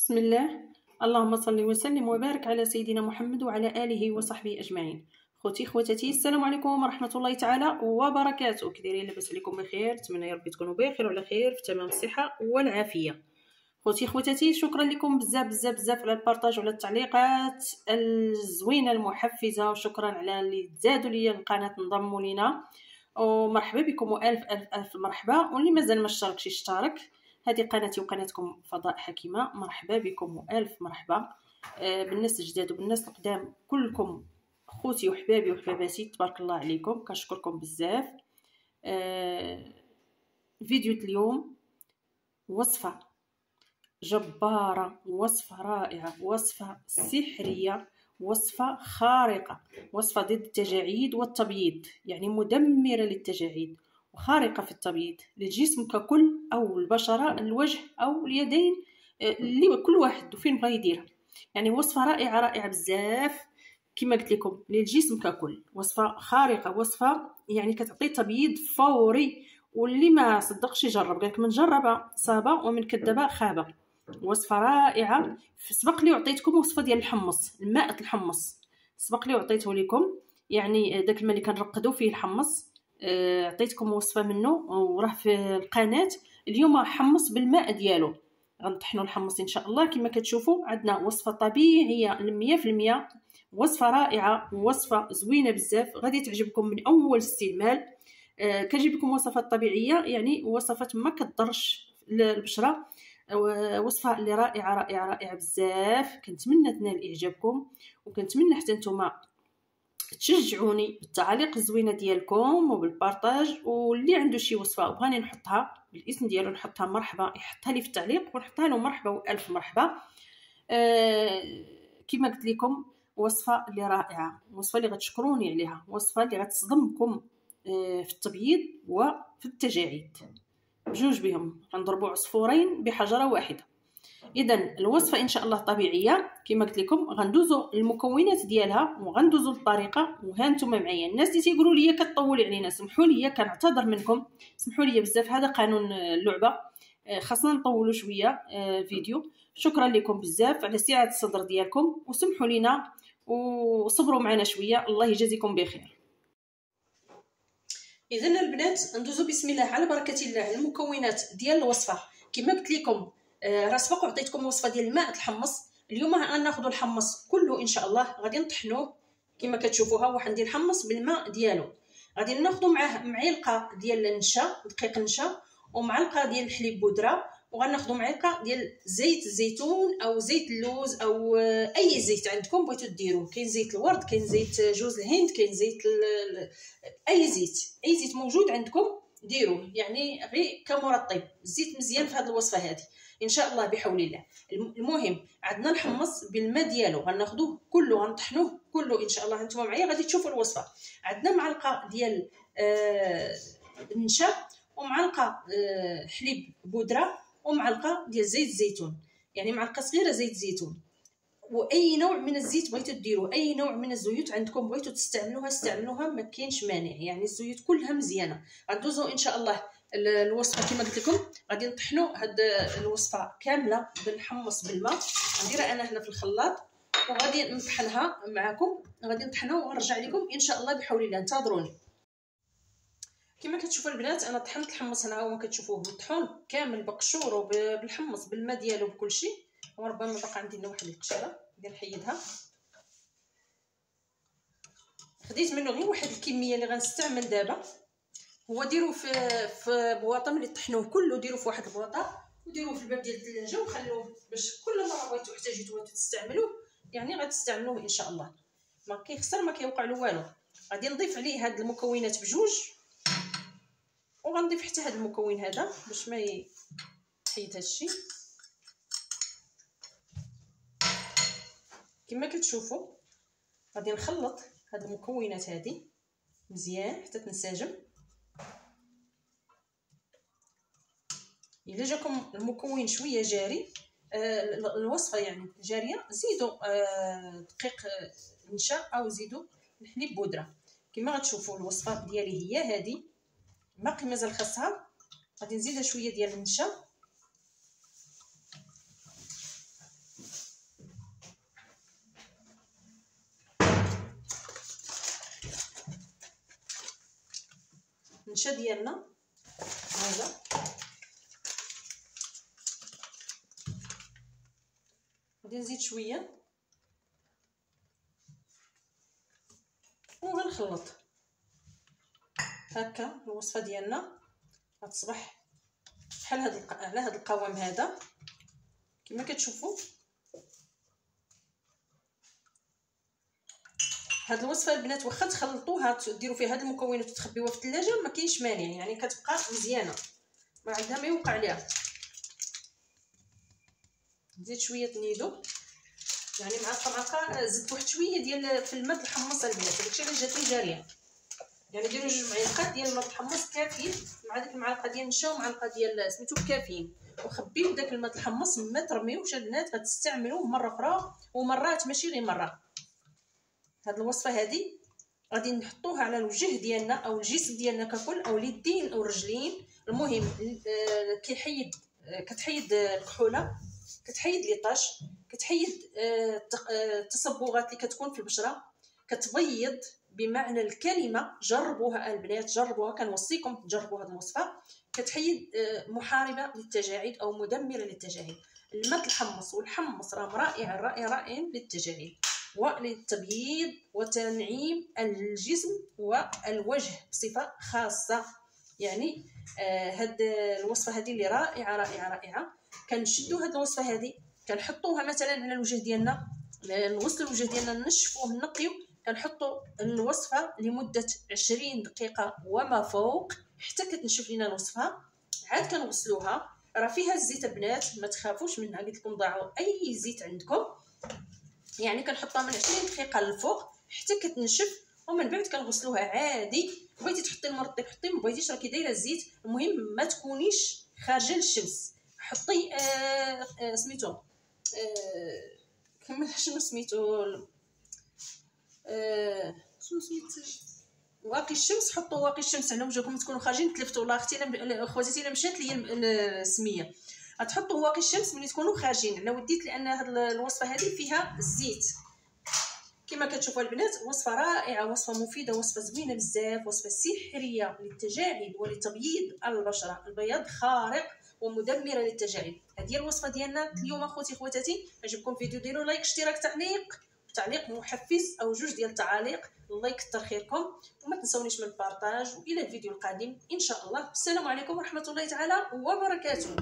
بسم الله. اللهم صل وسلم وبارك على سيدنا محمد وعلى آله وصحبه أجمعين. خوتي خواتاتي، السلام عليكم ورحمة الله تعالى وبركاته. كدايرين؟ لاباس عليكم بخير؟ نتمنى يا ربي تكونوا بخير وعلى خير في تمام الصحة والعافية. خوتي خواتاتي، شكرا لكم بزاف بزاف بزاف على البارطاج وعلى التعليقات الزوينة المحفزة، وشكرا على اللي تزادوا لي القناة انضموا لينا، ومرحبا بكم والف الف الف مرحبا. واللي مازال ما اشتركش يشترك، هذه قناتي وقناتكم فضاء حكيمه. مرحبا بكم والف مرحبا بالناس الجداد وبالناس القدام كلكم، خوتي وحبابي وحباباتي، تبارك الله عليكم، كنشكركم بزاف. فيديو اليوم وصفه جباره، وصفه رائعه، وصفه سحريه، وصفه خارقه، وصفه ضد التجاعيد والتبييض، يعني مدمره للتجاعيد وخارقه في التبييض للجسم ككل، او البشره، الوجه او اليدين، اللي كل واحد وفين بغى يديرها. يعني وصفه رائعه رائعه بزاف كما قلت لكم للجسم ككل. وصفه خارقه، وصفه يعني كتعطي تبييض فوري، واللي ما صدقش يجرب. قالك من جرب صاب ومن كذب خاب. وصفه رائعه. سبق لي وعطيتكم وصفه ديال الحمص، الماء الحمص، سبق لي وعطيته لكم، يعني داك الماء اللي كنرقدوا فيه الحمص، عطيتكم وصفه منه وراه في القناه. اليوم حمص بالماء ديالو، غنطحنوا الحمص ان شاء الله. كما كتشوفوا عندنا وصفه طبيعيه 100%، وصفه رائعه، وصفه زوينه بزاف، غادي تعجبكم من اول استعمال. كنجيب لكم وصفات طبيعيه، يعني وصفات ما كتضرش البشره، وصفه اللي رائعه رائعه رائعه بزاف. كنتمنى تنال اعجابكم، وكنتمنى حتى نتوما تشجعوني بالتعاليق الزوينه ديالكم وبالبارطاج. واللي عنده شي وصفه وبغاني نحطها بالاسم ديالو نحطها، مرحبا يحطها لي في التعليق ونحطها له. مرحبا والف مرحبا. كما قلت لكم وصفه اللي رائعه، وصفه اللي غتشكروني عليها، وصفه اللي غتصدمكم في التبييض وفي التجاعيد، بجوج بهم غنضربوا عصفورين بحجره واحده. اذا الوصفه ان شاء الله طبيعيه كما قلت لكم. غندوزو المكونات ديالها وغندوزو الطريقه، وها نتوما معايا. الناس اللي تيقولوا لي كطولي علينا، سمحوا لي، كنعتذر منكم، سمحوا لي بزاف، هذا قانون اللعبه، خاصنا نطولوا شويه فيديو. شكرا لكم بزاف على سعه الصدر ديالكم، وسمحوا لنا وصبروا معنا شويه، الله يجازيكم بخير. اذا البنات ندوزو بسم الله على بركه الله المكونات ديال الوصفه. كما قلت لكم راه سبق وعطيتكم الوصفه ديال الماء الحمص. اليوم غناخذوا الحمص كله ان شاء الله، غادي نطحنوه كما كتشوفوها. واحد ندير الحمص بالماء ديالو، غادي ناخذوا معاه معلقه ديال النشا، دقيق نشا، ومعلقه ديال الحليب بودره، وغناخذوا معلقه ديال زيت الزيتون او زيت اللوز او اي زيت عندكم بغيتو ديروه. كاين زيت الورد، كاين زيت جوز الهند، كاين زيت اي زيت موجود عندكم ديروه، يعني غير كمرطب. الزيت مزيان في هذه الوصفه هذه ان شاء الله بحول الله. المهم عندنا الحمص بالماء ديالو، غناخذوه كله، غنطحنوه كله ان شاء الله. انتم معايا غادي تشوفوا الوصفه. عندنا معلقه ديال النشا، ومعلقه حليب بودره، ومعلقه ديال زيت الزيتون، يعني معلقه صغيره زيت زيتون. واي نوع من الزيت بغيتو ديروه، اي نوع من الزيوت عندكم بغيتو تستعملوها استعملوها، ما كاينش مانع، يعني الزيوت كلها مزيانه. غندوزو ان شاء الله الوصفه كما قلت لكم. غادي نطحنوا هاد الوصفه كامله بالحمص بالماء. غنديرها انا هنا في الخلاط وغادي نطحنها معكم، غادي نطحنها ونرجع لكم ان شاء الله بحول الله. انتظروني. كما كتشوفوا البنات انا طحنت الحمص، هنا هو كتشوفوه مطحون كامل بقشور وبالحمص بالماء ديالو بكل شيء. وربما بقى عندي هنا واحد القشره ندير نحيدها. خديت منه غير واحد الكميه اللي غنستعمل دابا. هو ديروه في بواطه، ملي طحنوه كله ديروه في واحد البواطه وديروه في الباب ديال الثلاجه وخلوه باش كل مره بغيتو احتاجيتوه تستعملوه، يعني غتستعملوه ان شاء الله. ما كيخسر ما كيوقع له والو. غادي نضيف عليه هاد المكونات بجوج، وغنضيف حتى هاد المكون هذا باش ما يحيد هادشي. كما كتشوفوا غادي نخلط هاد المكونات هذه مزيان حتى تنسجم. الا جاكم المكون شويه جاري، الوصفه يعني جاريه، زيدوا دقيق نشا او زيدوا الحليب بودره. كما غتشوفوا الوصفه ديالي هي هذه، باقي مازال خاصها. غادي نزيدها شويه ديال النشا، النشا ديالنا هذا. غادي نزيد شويه وغنخلط. هكا الوصفه ديالنا غتصبح بحال على هذا القوام هذا كما كتشوفوا. هاد الوصفه البنات واخا تخلطوها ديروا فيها هاد المكونات وتخبيوها في الثلاجه ما كاينش مانع، يعني كتبقى مزيانه ما عندها ما يوقع ليها. نزيد شويه نيدو، يعني معلقه زدت واحد شويه ديال في الماء الحمص البنات، داكشي اللي جاتني جاريه. يعني ديروا 2 معالق ديال الماء الحمص كافيين مع ديك المعلقه ديال النشا ومعلقه ديال سميتو الكافيين، وخبيو داك الماء الحمص ما ترميوش البنات، غتستعملوه مره اخرى ومرات ماشي غير مره. هاد الوصفه هذه غادي نحطوها على الوجه ديالنا او الجسم ديالنا ككل، او اليدين او الرجلين. المهم كيحيد كتحيد الكحوله، كتحيد ليطاش، كتحيد التصبغات اللي كتكون في البشره، كتبيض بمعنى الكلمه. جربوها البنات، جربوها، كنوصيكم تجربوا هذه الوصفه. كتحيد محاربه للتجاعيد او مدمره للتجاعيد. الماء الحمص والحمص راه رائع للتجاعيد وللتبييض وتنعيم الجسم والوجه بصفه خاصه. يعني هاد الوصفه هذه اللي رائعه. كنشدوا هاد الوصفه هذه كنحطوها مثلا على الوجه ديالنا، نغسلوا الوجه ديالنا نشفوه نقيو، كنحطوا الوصفه لمده 20 دقيقه وما فوق حتى كتنشف لينا الوصفه. عاد كنغسلوها، راه فيها الزيت البنات ما تخافوش منها، قلت لكم ضاعوا اي زيت عندكم. يعني كنحطها من 20 دقيقه للفوق حتى كتنشف، ومن بعد كنغسلوها عادي. بغيتي تحطي المرطب حطي، ما بغيتيش راكي دايره الزيت. المهم ما تكونيش خارجه للشمس. حطي سميتو كمل شنو سميتو شنو سميتو واقي الشمس. حطوا واقي الشمس على وجهكم تكونوا خارجين تلفتوا. والله اختي خواتاتي الا مشات لي السميه، غتحطوا واقي الشمس ملي تكونوا خارجين. انا وديت لان هاد الوصفه هذه فيها الزيت كما كتشوفوا البنات. وصفه رائعه، وصفه مفيده، وصفه زوينه بزاف، وصفه سحريه للتجاعيد ولتبييض البشره. البياض خارق ومدمره للتجاعيد. هذه الوصفه ديالنا اليوم اخوتي خواتاتي. عجبكم الفيديو ديروا لايك، اشتراك، تعليق محفز او 2 ديال التعاليق. الله يكثر خيركم، وما تنسونيش من البارطاج. والى الفيديو القادم ان شاء الله. السلام عليكم ورحمه الله تعالى وبركاته.